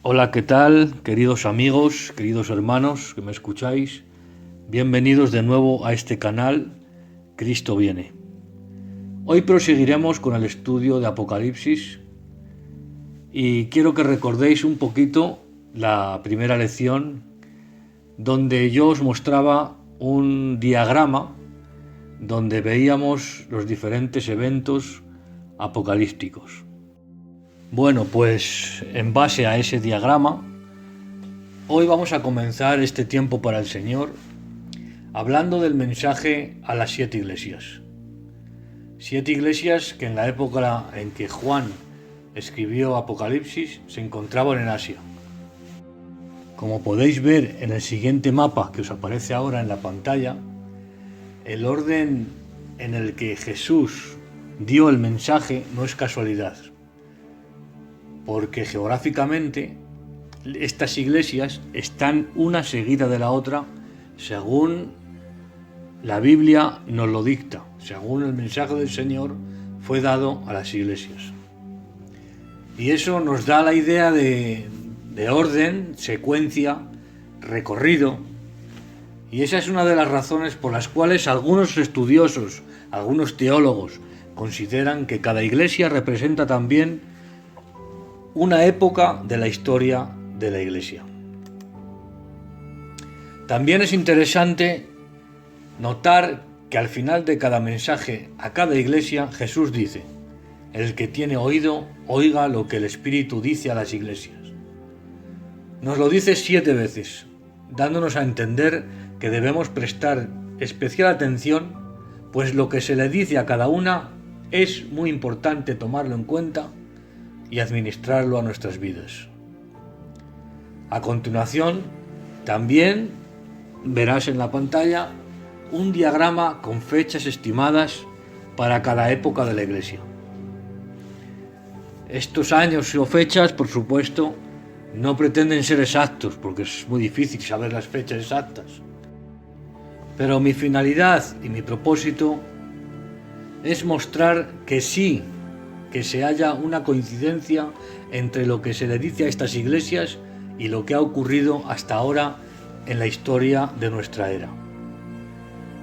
Hola, ¿qué tal, queridos amigos, queridos hermanos que me escucháis? Bienvenidos de nuevo a este canal, Cristo viene. Hoy proseguiremos con el estudio de Apocalipsis y quiero que recordéis un poquito la primera lección donde yo os mostraba un diagrama donde veíamos los diferentes eventos apocalípticos. Bueno, pues en base a ese diagrama, hoy vamos a comenzar este tiempo para el Señor hablando del mensaje a las 7 iglesias. 7 iglesias que en la época en que Juan escribió Apocalipsis se encontraban en Asia. Como podéis ver en el siguiente mapa que os aparece ahora en la pantalla, el orden en el que Jesús dio el mensaje no es casualidad, porque geográficamente estas iglesias están una seguida de la otra según la Biblia nos lo dicta, según el mensaje del Señor fue dado a las iglesias. Y eso nos da la idea de orden, secuencia, recorrido. Y esa es una de las razones por las cuales algunos estudiosos, algunos teólogos, consideran que cada iglesia representa también una época de la historia de la iglesia. También es interesante notar que al final de cada mensaje a cada iglesia Jesús dice: el que tiene oído, oiga lo que el Espíritu dice a las iglesias. Nos lo dice 7 veces, dándonos a entender que debemos prestar especial atención, pues lo que se le dice a cada una es muy importante tomarlo en cuenta y administrarlo a nuestras vidas. A continuación, también verás en la pantalla un diagrama con fechas estimadas para cada época de la Iglesia. Estos años o fechas, por supuesto, no pretenden ser exactos, porque es muy difícil saber las fechas exactas. Pero mi finalidad y mi propósito es mostrar que sí, que se haya una coincidencia entre lo que se le dice a estas iglesias y lo que ha ocurrido hasta ahora en la historia de nuestra era.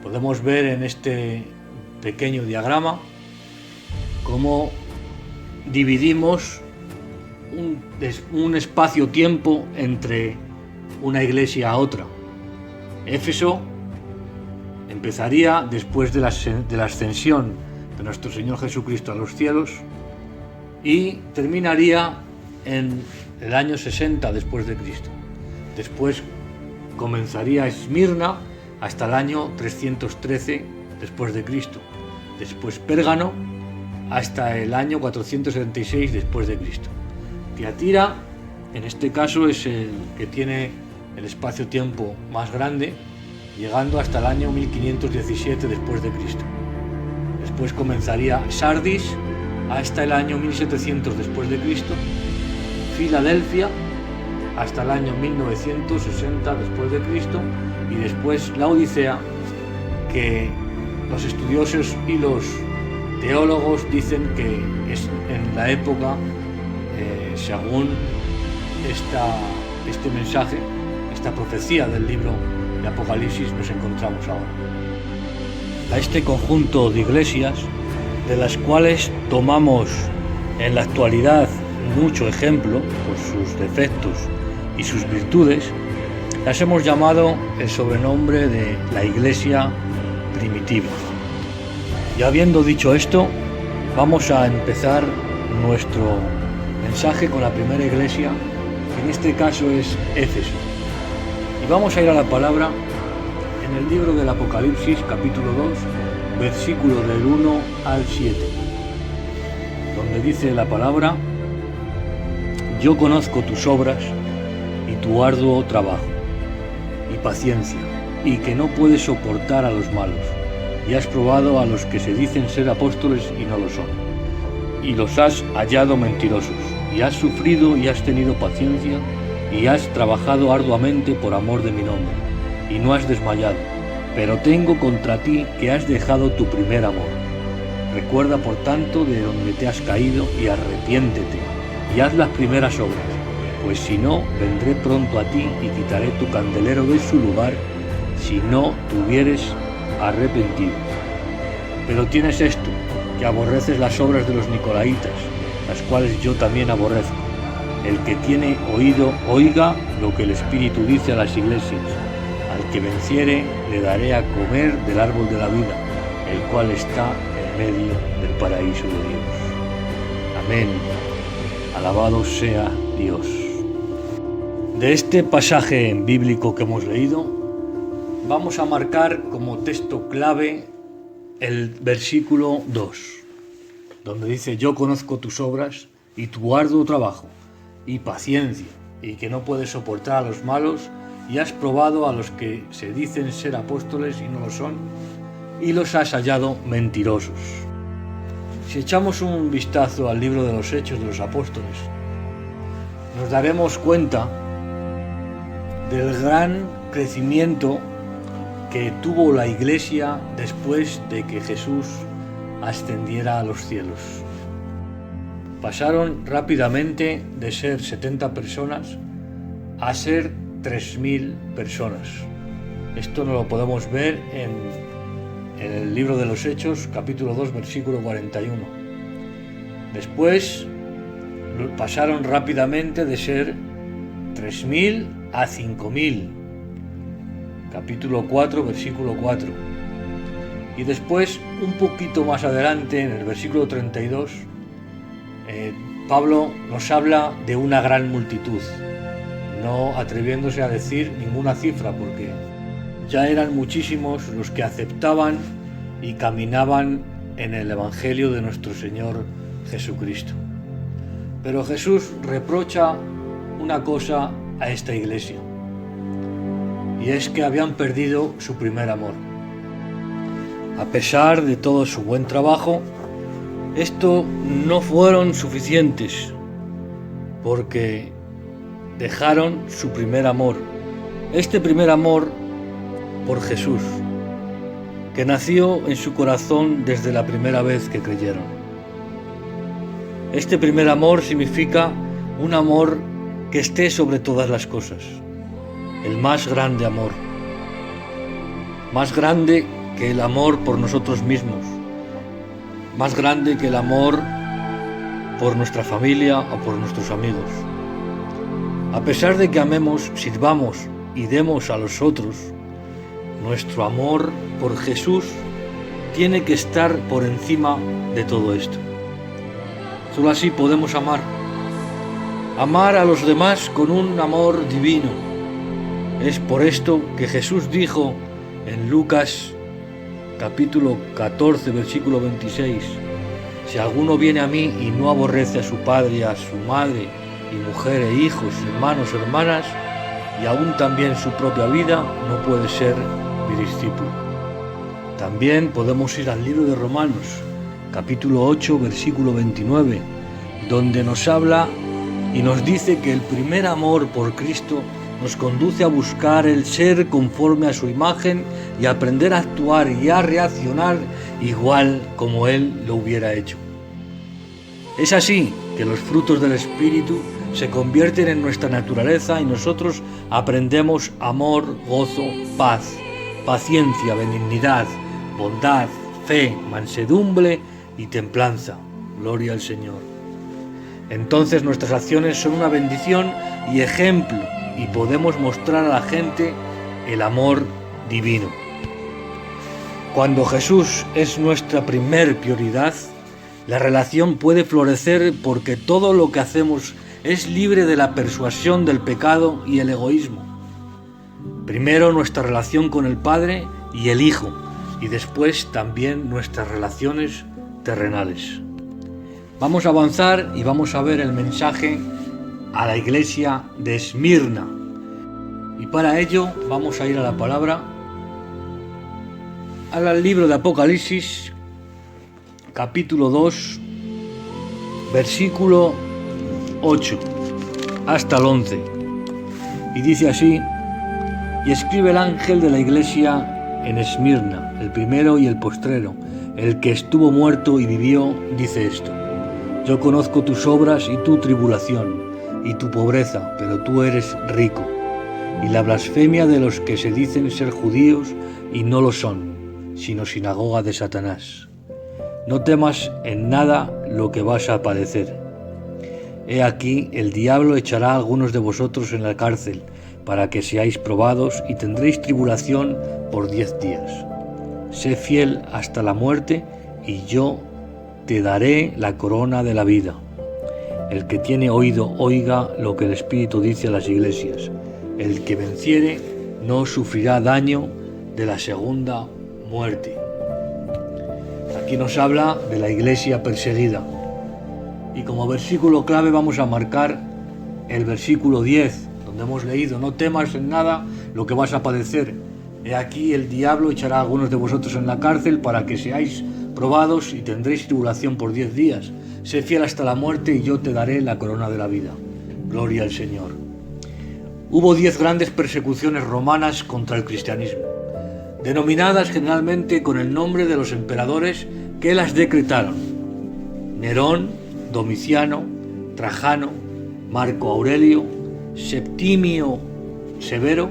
Podemos ver en este pequeño diagrama cómo dividimos un espacio-tiempo entre una iglesia a otra. Éfeso empezaría después de la ascensión de nuestro Señor Jesucristo a los cielos y terminaría en el año 60 después de Cristo. Después comenzaría Esmirna hasta el año 313 después de Cristo. Después Pérgamo hasta el año 476 después de Cristo. Tiatira, en este caso, es el que tiene el espacio-tiempo más grande, llegando hasta el año 1517 después de Cristo. Después comenzaría Sardis hasta el año 1700 después de Cristo, Filadelfia hasta el año 1960 después de Cristo y después la Odisea, que los estudiosos y los teólogos dicen que es en la época según este mensaje, esta profecía del libro de Apocalipsis nos encontramos ahora. A este conjunto de iglesias, de las cuales tomamos en la actualidad mucho ejemplo por sus defectos y sus virtudes, las hemos llamado el sobrenombre de la iglesia primitiva. Y habiendo dicho esto, vamos a empezar nuestro mensaje con la primera iglesia, que en este caso es Éfeso. Y vamos a ir a la palabra en el libro del Apocalipsis, capítulo 2, versículo del 1 al 7, donde dice la palabra: yo conozco tus obras y tu arduo trabajo y paciencia, y que no puedes soportar a los malos, y has probado a los que se dicen ser apóstoles y no lo son, y los has hallado mentirosos, y has sufrido y has tenido paciencia, y has trabajado arduamente por amor de mi nombre, y no has desmayado. Pero tengo contra ti que has dejado tu primer amor. Recuerda, por tanto, de donde te has caído y arrepiéntete, y haz las primeras obras, pues si no, vendré pronto a ti y quitaré tu candelero de su lugar, si no te hubieres arrepentido. Pero tienes esto, que aborreces las obras de los nicolaitas, las cuales yo también aborrezco. El que tiene oído, oiga lo que el Espíritu dice a las iglesias. Al que venciere, le daré a comer del árbol de la vida, el cual está en medio del paraíso de Dios. Amén. Alabado sea Dios. De este pasaje bíblico que hemos leído, vamos a marcar como texto clave el versículo 2, donde dice: yo conozco tus obras y tu arduo trabajo y paciencia, y que no puedes soportar a los malos, y has probado a los que se dicen ser apóstoles y no lo son, y los has hallado mentirosos. Si echamos un vistazo al libro de los Hechos de los Apóstoles, nos daremos cuenta del gran crecimiento que tuvo la Iglesia después de que Jesús ascendiera a los cielos. Pasaron rápidamente de ser 70 personas a ser 3.000 personas. Esto nos lo podemos ver en el libro de los Hechos, capítulo 2, versículo 41. Después pasaron rápidamente de ser 3.000 a 5.000. Capítulo 4, versículo 4. Y después, un poquito más adelante, en el versículo 32, Pablo nos habla de una gran multitud, no atreviéndose a decir ninguna cifra, porque ya eran muchísimos los que aceptaban y caminaban en el Evangelio de nuestro Señor Jesucristo. Pero Jesús reprocha una cosa a esta iglesia, y es que habían perdido su primer amor. A pesar de todo su buen trabajo, esto no fueron suficientes, porque dejaron su primer amor. Este primer amor por Jesús, que nació en su corazón desde la primera vez que creyeron. Este primer amor significa un amor que esté sobre todas las cosas, el más grande amor, más grande que el amor por nosotros mismos, más grande que el amor por nuestra familia o por nuestros amigos. A pesar de que amemos, sirvamos y demos a los otros, nuestro amor por Jesús tiene que estar por encima de todo esto. Solo así podemos amar a los demás con un amor divino. Es por esto que Jesús dijo en Lucas capítulo 14, versículo 26: si alguno viene a mí y no aborrece a su padre, a su madre y mujer e hijos, hermanos, hermanas, y aún también su propia vida, no puede ser mi discípulo. También podemos ir al libro de Romanos, capítulo 8, versículo 29, donde nos habla y nos dice que el primer amor por Cristo nos conduce a buscar el ser conforme a su imagen y a aprender a actuar y a reaccionar igual como Él lo hubiera hecho. Es así que los frutos del Espíritu se convierten en nuestra naturaleza y nosotros aprendemos amor, gozo, paz, paciencia, benignidad, bondad, fe, mansedumbre y templanza. Gloria al Señor. Entonces nuestras acciones son una bendición y ejemplo, y podemos mostrar a la gente el amor divino. Cuando Jesús es nuestra primer prioridad, la relación puede florecer porque todo lo que hacemos es libre de la persuasión del pecado y el egoísmo. Primero nuestra relación con el Padre y el Hijo, y después también nuestras relaciones terrenales. Vamos a avanzar y vamos a ver el mensaje a la iglesia de Esmirna. Y para ello vamos a ir a la palabra, al libro de Apocalipsis, capítulo 2, versículo 8 hasta el 11. Y dice así: y escribe el ángel de la iglesia en Esmirna, el primero y el postrero, el que estuvo muerto y vivió, dice esto: yo conozco tus obras y tu tribulación, y tu pobreza, pero tú eres rico, y la blasfemia de los que se dicen ser judíos y no lo son, sino sinagoga de Satanás. No temas en nada lo que vas a padecer. He aquí, el diablo echará a algunos de vosotros en la cárcel, para que seáis probados y tendréis tribulación por 10 días. Sé fiel hasta la muerte, y yo te daré la corona de la vida. El que tiene oído, oiga lo que el Espíritu dice a las iglesias. El que venciere no sufrirá daño de la segunda muerte. Aquí nos habla de la iglesia perseguida. Y como versículo clave vamos a marcar el versículo 10, donde hemos leído: no temas en nada lo que vas a padecer. He aquí, el diablo echará a algunos de vosotros en la cárcel para que seáis probados y tendréis tribulación por 10 días. Sé fiel hasta la muerte y yo te daré la corona de la vida. Gloria al Señor. Hubo 10 grandes persecuciones romanas contra el cristianismo, denominadas generalmente con el nombre de los emperadores que las decretaron: Nerón, Domiciano, Trajano, Marco Aurelio, Septimio Severo,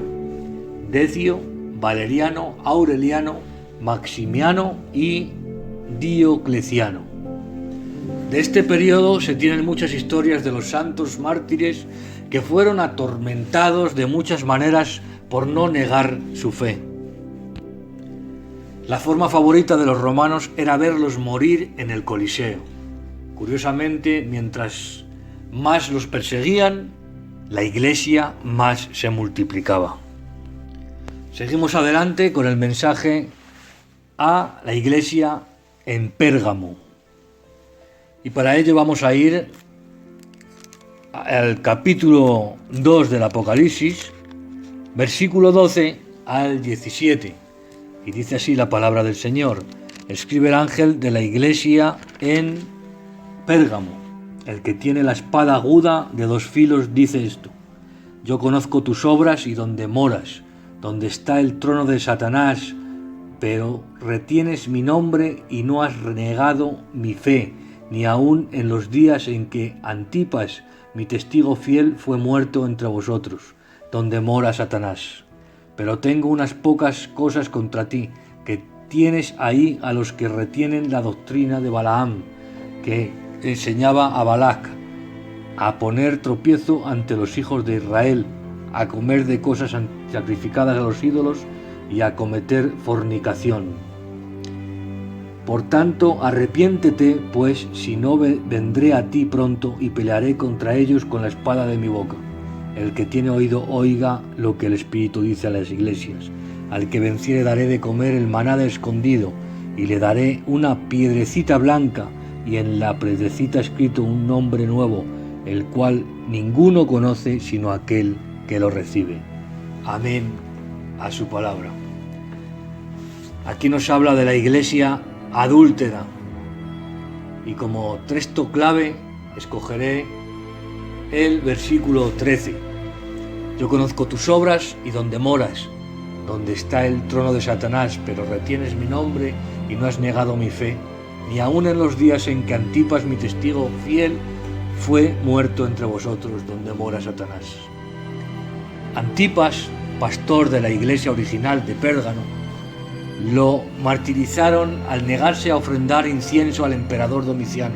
Decio, Valeriano, Aureliano, Maximiano y Diocleciano. De este periodo se tienen muchas historias de los santos mártires que fueron atormentados de muchas maneras por no negar su fe. La forma favorita de los romanos era verlos morir en el Coliseo. Curiosamente, mientras más los perseguían, la iglesia más se multiplicaba. Seguimos adelante con el mensaje a la iglesia en Pérgamo. Y para ello vamos a ir al capítulo 2 del Apocalipsis, versículo 12 al 17. Y dice así la palabra del Señor: escribe el ángel de la iglesia en Pérgamo, el que tiene la espada aguda de 2 filos, dice esto: yo conozco tus obras y donde moras, donde está el trono de Satanás, pero retienes mi nombre y no has renegado mi fe, ni aun en los días en que Antipas, mi testigo fiel, fue muerto entre vosotros, donde mora Satanás. Pero tengo unas pocas cosas contra ti, que tienes ahí a los que retienen la doctrina de Balaam, que enseñaba a Balac a poner tropiezo ante los hijos de Israel, a comer de cosas sacrificadas a los ídolos y a cometer fornicación. Por tanto, arrepiéntete, pues, si no vendré a ti pronto y pelearé contra ellos con la espada de mi boca. El que tiene oído, oiga lo que el Espíritu dice a las iglesias. Al que venciere daré de comer el maná escondido, y le daré una piedrecita blanca, y en la piedrecita escrito un nombre nuevo, el cual ninguno conoce sino aquel que lo recibe. Amén a su palabra. Aquí nos habla de la iglesia adúltera, y como texto clave escogeré el versículo 13. Yo conozco tus obras y donde moras, donde está el trono de Satanás, pero retienes mi nombre y no has negado mi fe, ni aun en los días en que Antipas, mi testigo fiel, fue muerto entre vosotros, donde mora Satanás. Antipas, pastor de la iglesia original de Pérgamo, lo martirizaron al negarse a ofrendar incienso al emperador Domiciano.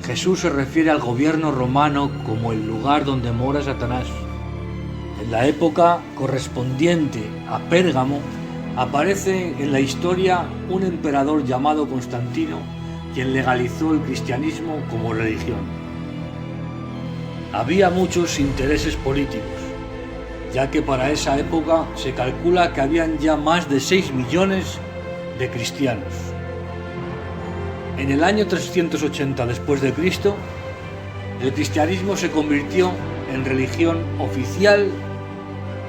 Jesús se refiere al gobierno romano como el lugar donde mora Satanás. En la época correspondiente a Pérgamo aparece en la historia un emperador llamado Constantino, quien legalizó el cristianismo como religión. Había muchos intereses políticos, ya que para esa época se calcula que habían ya más de 6 millones de cristianos. En el año 380 después de Cristo, el cristianismo se convirtió en religión oficial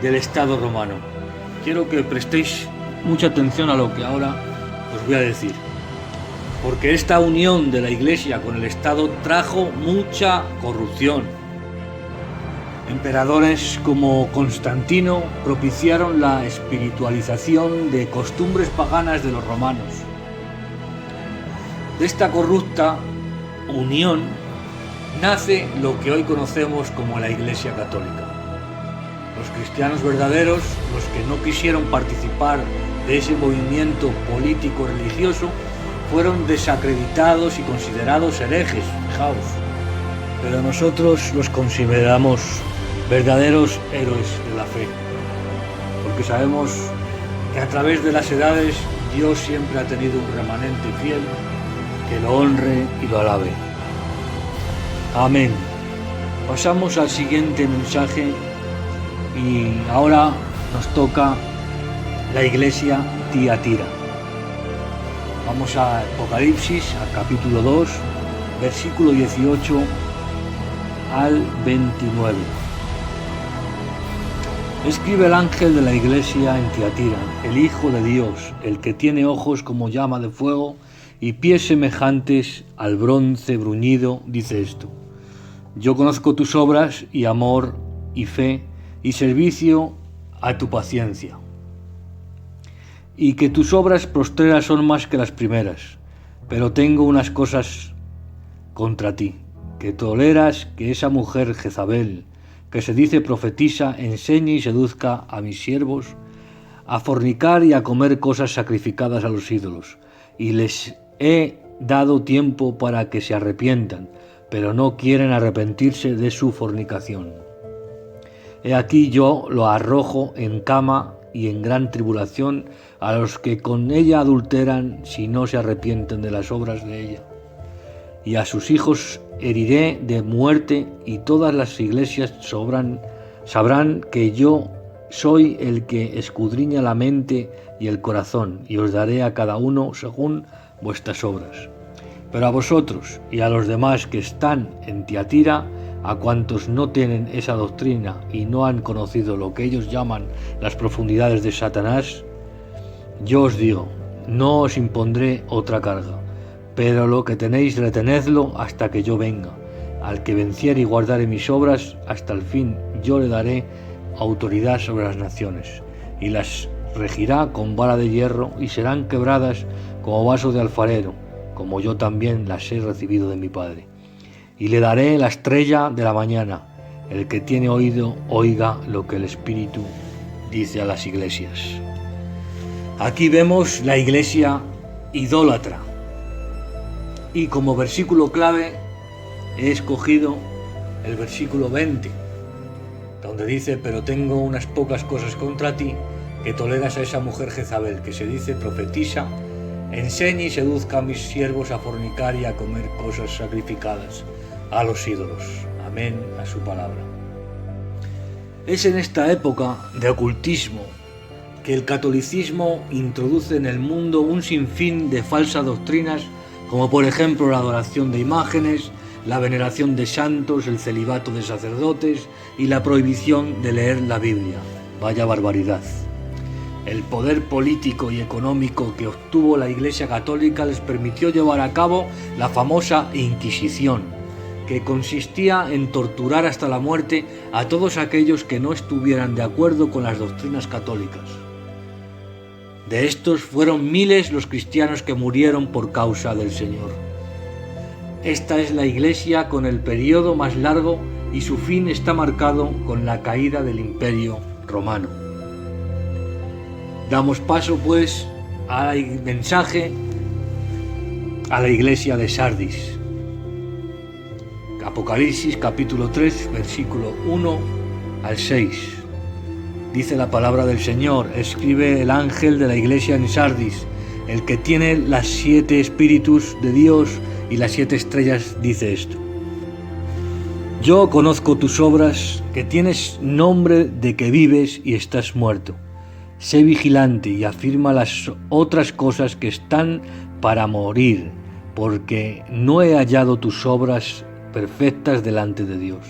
del Estado romano. Quiero que prestéis mucha atención a lo que ahora os voy a decir, porque esta unión de la Iglesia con el Estado trajo mucha corrupción. Emperadores como Constantino propiciaron la espiritualización de costumbres paganas de los romanos. De esta corrupta unión nace lo que hoy conocemos como la Iglesia Católica. Los cristianos verdaderos, los que no quisieron participar de ese movimiento político-religioso, fueron desacreditados y considerados herejes, fijaos. Pero nosotros los consideramos verdaderos héroes de la fe, porque sabemos que a través de las edades Dios siempre ha tenido un remanente fiel que lo honre y lo alabe. Amén. Pasamos al siguiente mensaje y ahora nos toca la iglesia Tiatira. Vamos a Apocalipsis, al capítulo 2, versículo 18 al 29. Escribe el ángel de la iglesia en Tiatira, el Hijo de Dios, el que tiene ojos como llama de fuego y pies semejantes al bronce bruñido, dice esto: Yo conozco tus obras y amor y fe y servicio a tu paciencia, y que tus obras postreras son más que las primeras, pero tengo unas cosas contra ti, que toleras que esa mujer Jezabel, que se dice profetisa, enseñe y seduzca a mis siervos a fornicar y a comer cosas sacrificadas a los ídolos, y les he dado tiempo para que se arrepientan, pero no quieren arrepentirse de su fornicación. He aquí yo lo arrojo en cama y en gran tribulación a los que con ella adulteran, si no se arrepienten de las obras de ella. Y a sus hijos heriré de muerte, y todas las iglesias sabrán que yo soy el que escudriña la mente y el corazón, y os daré a cada uno según vuestras obras. Pero a vosotros y a los demás que están en Tiatira, a cuantos no tienen esa doctrina y no han conocido lo que ellos llaman las profundidades de Satanás, yo os digo, no os impondré otra carga, pero lo que tenéis retenedlo hasta que yo venga. Al que venciere y guardare mis obras, hasta el fin yo le daré autoridad sobre las naciones, y las regirá con vara de hierro, y serán quebradas como vaso de alfarero, como yo también las he recibido de mi Padre. Y le daré la estrella de la mañana. El que tiene oído, oiga lo que el Espíritu dice a las iglesias. Aquí vemos la iglesia idólatra. Y como versículo clave he escogido el versículo 20, donde dice: pero tengo unas pocas cosas contra ti, que toleras a esa mujer Jezabel, que se dice profetisa, enseñe y seduzca a mis siervos a fornicar y a comer cosas sacrificadas a los ídolos. Amén a su palabra. Es en esta época de ocultismo que el catolicismo introduce en el mundo un sinfín de falsas doctrinas, como por ejemplo la adoración de imágenes, la veneración de santos, el celibato de sacerdotes y la prohibición de leer la Biblia. Vaya barbaridad. El poder político y económico que obtuvo la Iglesia Católica les permitió llevar a cabo la famosa Inquisición, que consistía en torturar hasta la muerte a todos aquellos que no estuvieran de acuerdo con las doctrinas católicas. De estos fueron miles los cristianos que murieron por causa del Señor. Esta es la Iglesia con el periodo más largo y su fin está marcado con la caída del Imperio Romano. Damos paso pues al mensaje a la iglesia de Sardis. Apocalipsis capítulo 3, versículo 1 al 6. Dice la palabra del Señor: escribe el ángel de la iglesia en Sardis, el que tiene las 7 espíritus de Dios y las 7 estrellas, dice esto: yo conozco tus obras, que tienes nombre de que vives y estás muerto. Sé vigilante y afirma las otras cosas que están para morir, porque no he hallado tus obras perfectas delante de Dios.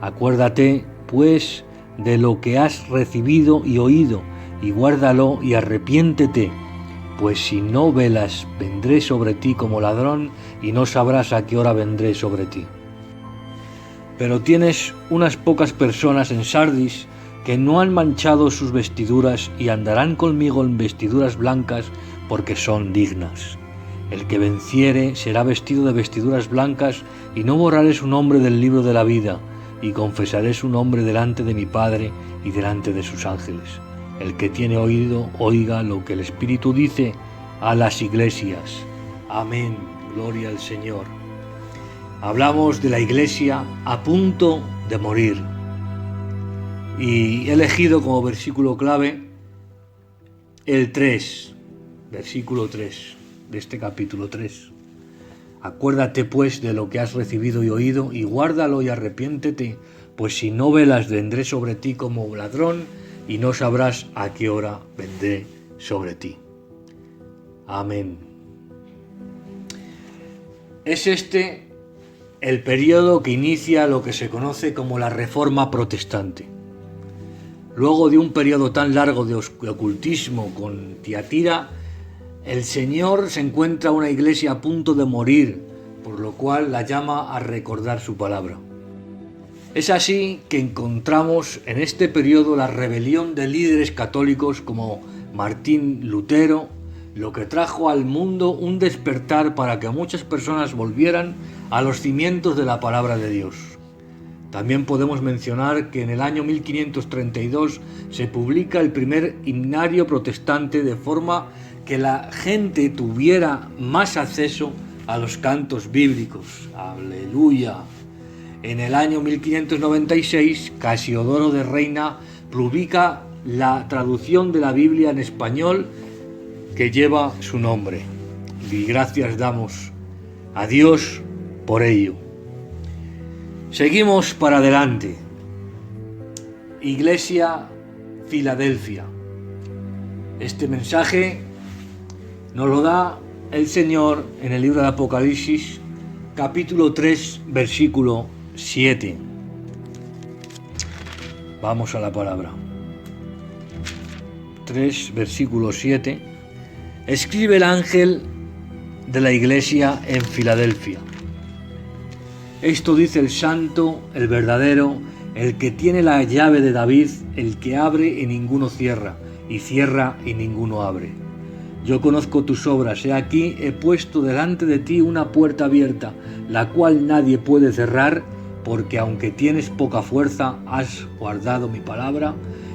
Acuérdate, pues, de lo que has recibido y oído, y guárdalo y arrepiéntete, pues si no velas, vendré sobre ti como ladrón, y no sabrás a qué hora vendré sobre ti. Pero tienes unas pocas personas en Sardis que no han manchado sus vestiduras y andarán conmigo en vestiduras blancas, porque son dignas. El que venciere será vestido de vestiduras blancas, y no borraré su nombre del libro de la vida, y confesaré su nombre delante de mi Padre y delante de sus ángeles. El que tiene oído, oiga lo que el Espíritu dice a las iglesias. Amén. Gloria al Señor. Hablamos de la iglesia a punto de morir. Y he elegido como versículo clave el 3, versículo 3 de este capítulo 3. Acuérdate pues de lo que has recibido y oído, y guárdalo y arrepiéntete, pues si no velas vendré sobre ti como ladrón, y no sabrás a qué hora vendré sobre ti. Amén. Es este el periodo que inicia lo que se conoce como la Reforma Protestante. Luego de un periodo tan largo de ocultismo con Tiatira, el Señor se encuentra una iglesia a punto de morir, por lo cual la llama a recordar su palabra. Es así que encontramos en este periodo la rebelión de líderes católicos como Martín Lutero, lo que trajo al mundo un despertar para que muchas personas volvieran a los cimientos de la palabra de Dios. También podemos mencionar que en el año 1532 se publica el primer himnario protestante, de forma que la gente tuviera más acceso a los cantos bíblicos. ¡Aleluya! En el año 1596, Casiodoro de Reina publica la traducción de la Biblia en español que lleva su nombre. Y gracias damos a Dios por ello. Seguimos para adelante. Iglesia Filadelfia. Este mensaje nos lo da el Señor en el libro de Apocalipsis, capítulo 3, versículo 7. Vamos a la palabra. 3, versículo 7. Escribe el ángel de la iglesia en Filadelfia. Esto dice el santo, el verdadero, el que tiene la llave de David, el que abre y ninguno cierra, y cierra y ninguno abre. Yo conozco tus obras, he aquí he puesto delante de ti una puerta abierta, la cual nadie puede cerrar, porque aunque tienes poca fuerza, has guardado mi palabra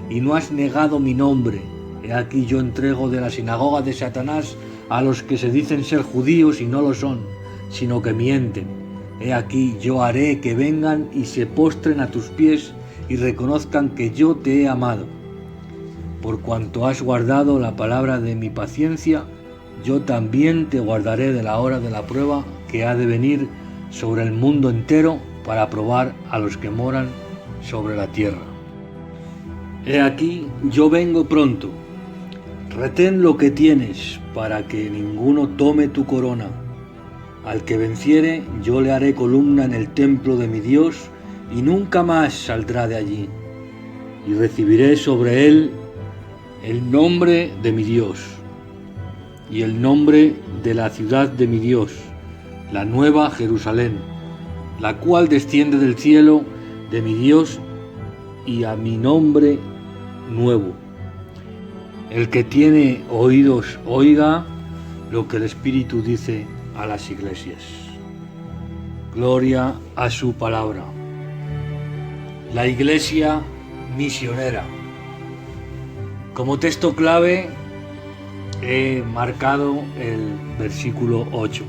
y no has negado mi nombre. He aquí yo entrego de la sinagoga de Satanás a los que se dicen ser judíos y no lo son, sino que mienten. He aquí yo haré que vengan y se postren a tus pies y reconozcan que yo te he amado. Por cuanto has guardado la palabra de mi paciencia, yo también te guardaré de la hora de la prueba que ha de venir sobre el mundo entero para probar a los que moran sobre la tierra. He aquí yo vengo pronto. Retén lo que tienes para que ninguno tome tu corona. Al que venciere, yo le haré columna en el templo de mi Dios y nunca más saldrá de allí. Y recibiré sobre él el nombre de mi Dios y el nombre de la ciudad de mi Dios, la nueva Jerusalén, la cual desciende del cielo de mi Dios, y a mi nombre nuevo. El que tiene oídos, oiga lo que el Espíritu dice a las iglesias. Gloria a su palabra. La iglesia misionera. Como texto clave he marcado el versículo 8.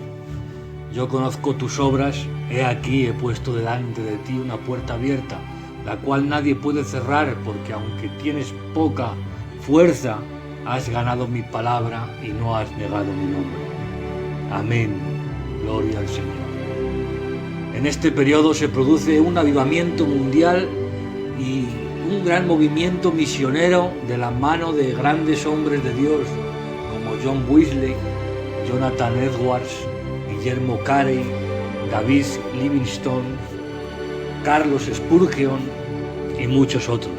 Yo conozco tus obras, he aquí he puesto delante de ti una puerta abierta, la cual nadie puede cerrar, porque aunque tienes poca fuerza, has ganado mi palabra y no has negado mi nombre. Amén. Gloria al Señor. En este periodo se produce un avivamiento mundial y un gran movimiento misionero de la mano de grandes hombres de Dios como John Wesley, Jonathan Edwards, Guillermo Carey, David Livingstone, Carlos Spurgeon y muchos otros.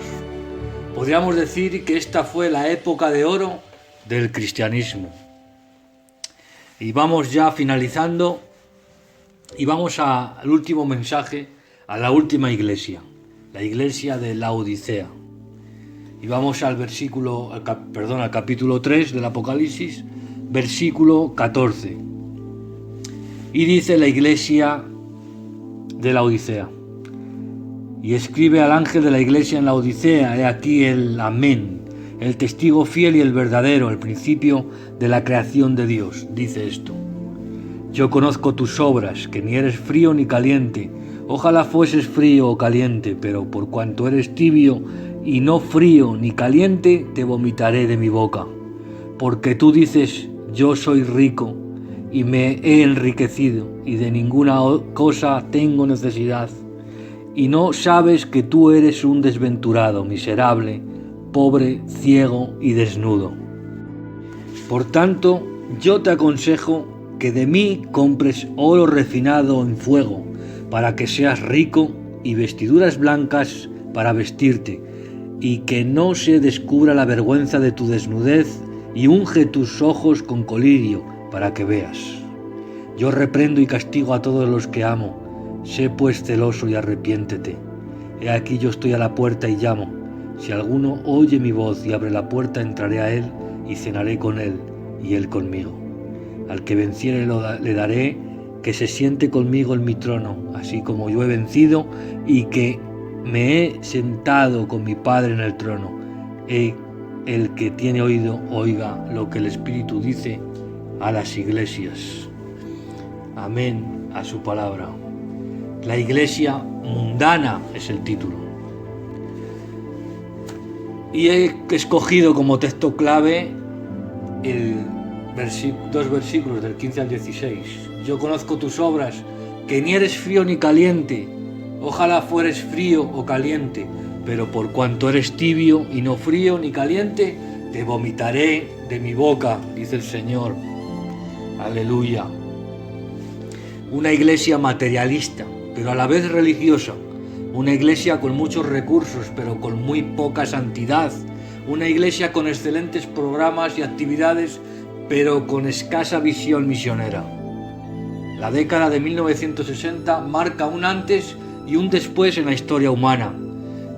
Podríamos decir que esta fue la época de oro del cristianismo. Y vamos ya finalizando y vamos al último mensaje, a la última iglesia, la iglesia de Laodicea. Y vamos al capítulo 3 del Apocalipsis, versículo 14. Y dice la iglesia de la Odisea. Y escribe al ángel de la iglesia en la Odisea, he aquí el Amén, el testigo fiel y el verdadero, el principio de la creación de Dios. Dice esto: yo conozco tus obras, que ni eres frío ni caliente. Ojalá fueses frío o caliente, pero por cuanto eres tibio y no frío ni caliente, te vomitaré de mi boca. Porque tú dices, yo soy rico y me he enriquecido, y de ninguna cosa tengo necesidad. Y no sabes que tú eres un desventurado, miserable, pobre, ciego y desnudo. Por tanto, yo te aconsejo que de mí compres oro refinado en fuego, para que seas rico, y vestiduras blancas para vestirte, y que no se descubra la vergüenza de tu desnudez, y unge tus ojos con colirio, para que veas. Yo reprendo y castigo a todos los que amo. Sé pues celoso y arrepiéntete. He aquí yo estoy a la puerta y llamo. Si alguno oye mi voz y abre la puerta, entraré a él y cenaré con él y él conmigo. Al que venciere le daré que se siente conmigo en mi trono, así como yo he vencido y que me he sentado con mi Padre en el trono. El que tiene oído, oiga lo que el Espíritu dice a las iglesias. Amén a su palabra. La iglesia mundana es el título. Y he escogido como texto clave dos versículos del 15 al 16. Yo conozco tus obras, que ni eres frío ni caliente. Ojalá fueres frío o caliente, pero por cuanto eres tibio y no frío ni caliente, te vomitaré de mi boca, dice el Señor. Aleluya. Una iglesia materialista, pero a la vez religiosa. Una iglesia con muchos recursos, pero con muy poca santidad. Una iglesia con excelentes programas y actividades, pero con escasa visión misionera. La década de 1960 marca un antes y un después en la historia humana,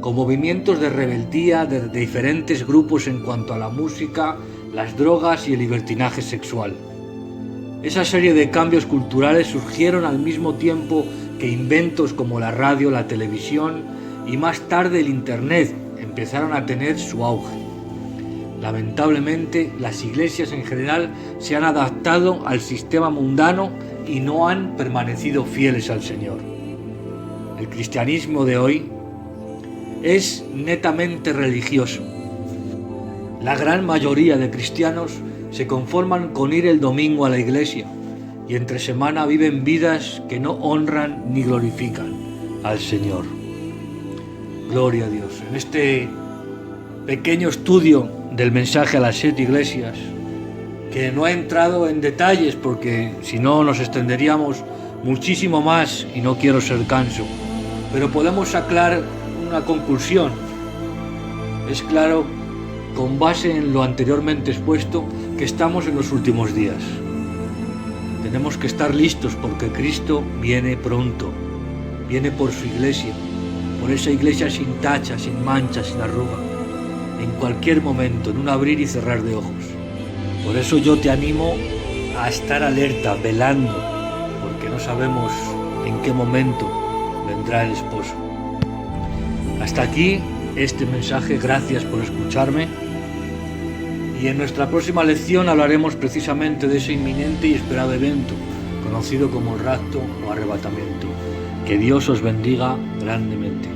con movimientos de rebeldía de diferentes grupos en cuanto a la música, las drogas y el libertinaje sexual. Esa serie de cambios culturales surgieron al mismo tiempo que inventos como la radio, la televisión y más tarde el Internet empezaron a tener su auge. Lamentablemente, las iglesias en general se han adaptado al sistema mundano y no han permanecido fieles al Señor. El cristianismo de hoy es netamente religioso. La gran mayoría de cristianos se conforman con ir el domingo a la iglesia y entre semana viven vidas que no honran ni glorifican al Señor. Gloria a Dios. En este pequeño estudio del mensaje a las 7 iglesias, que no he entrado en detalles porque si no nos extenderíamos muchísimo más y no quiero ser canso, pero podemos sacar una conclusión. Es claro, con base en lo anteriormente expuesto, que estamos en los últimos días. Tenemos que estar listos porque Cristo viene pronto, viene por su iglesia, por esa iglesia sin tacha, sin mancha, sin arruga, en cualquier momento, en un abrir y cerrar de ojos. Por eso yo te animo a estar alerta, velando, porque no sabemos en qué momento vendrá el esposo. Hasta aquí este mensaje, gracias por escucharme. Y en nuestra próxima lección hablaremos precisamente de ese inminente y esperado evento, conocido como el rapto o arrebatamiento. Que Dios os bendiga grandemente.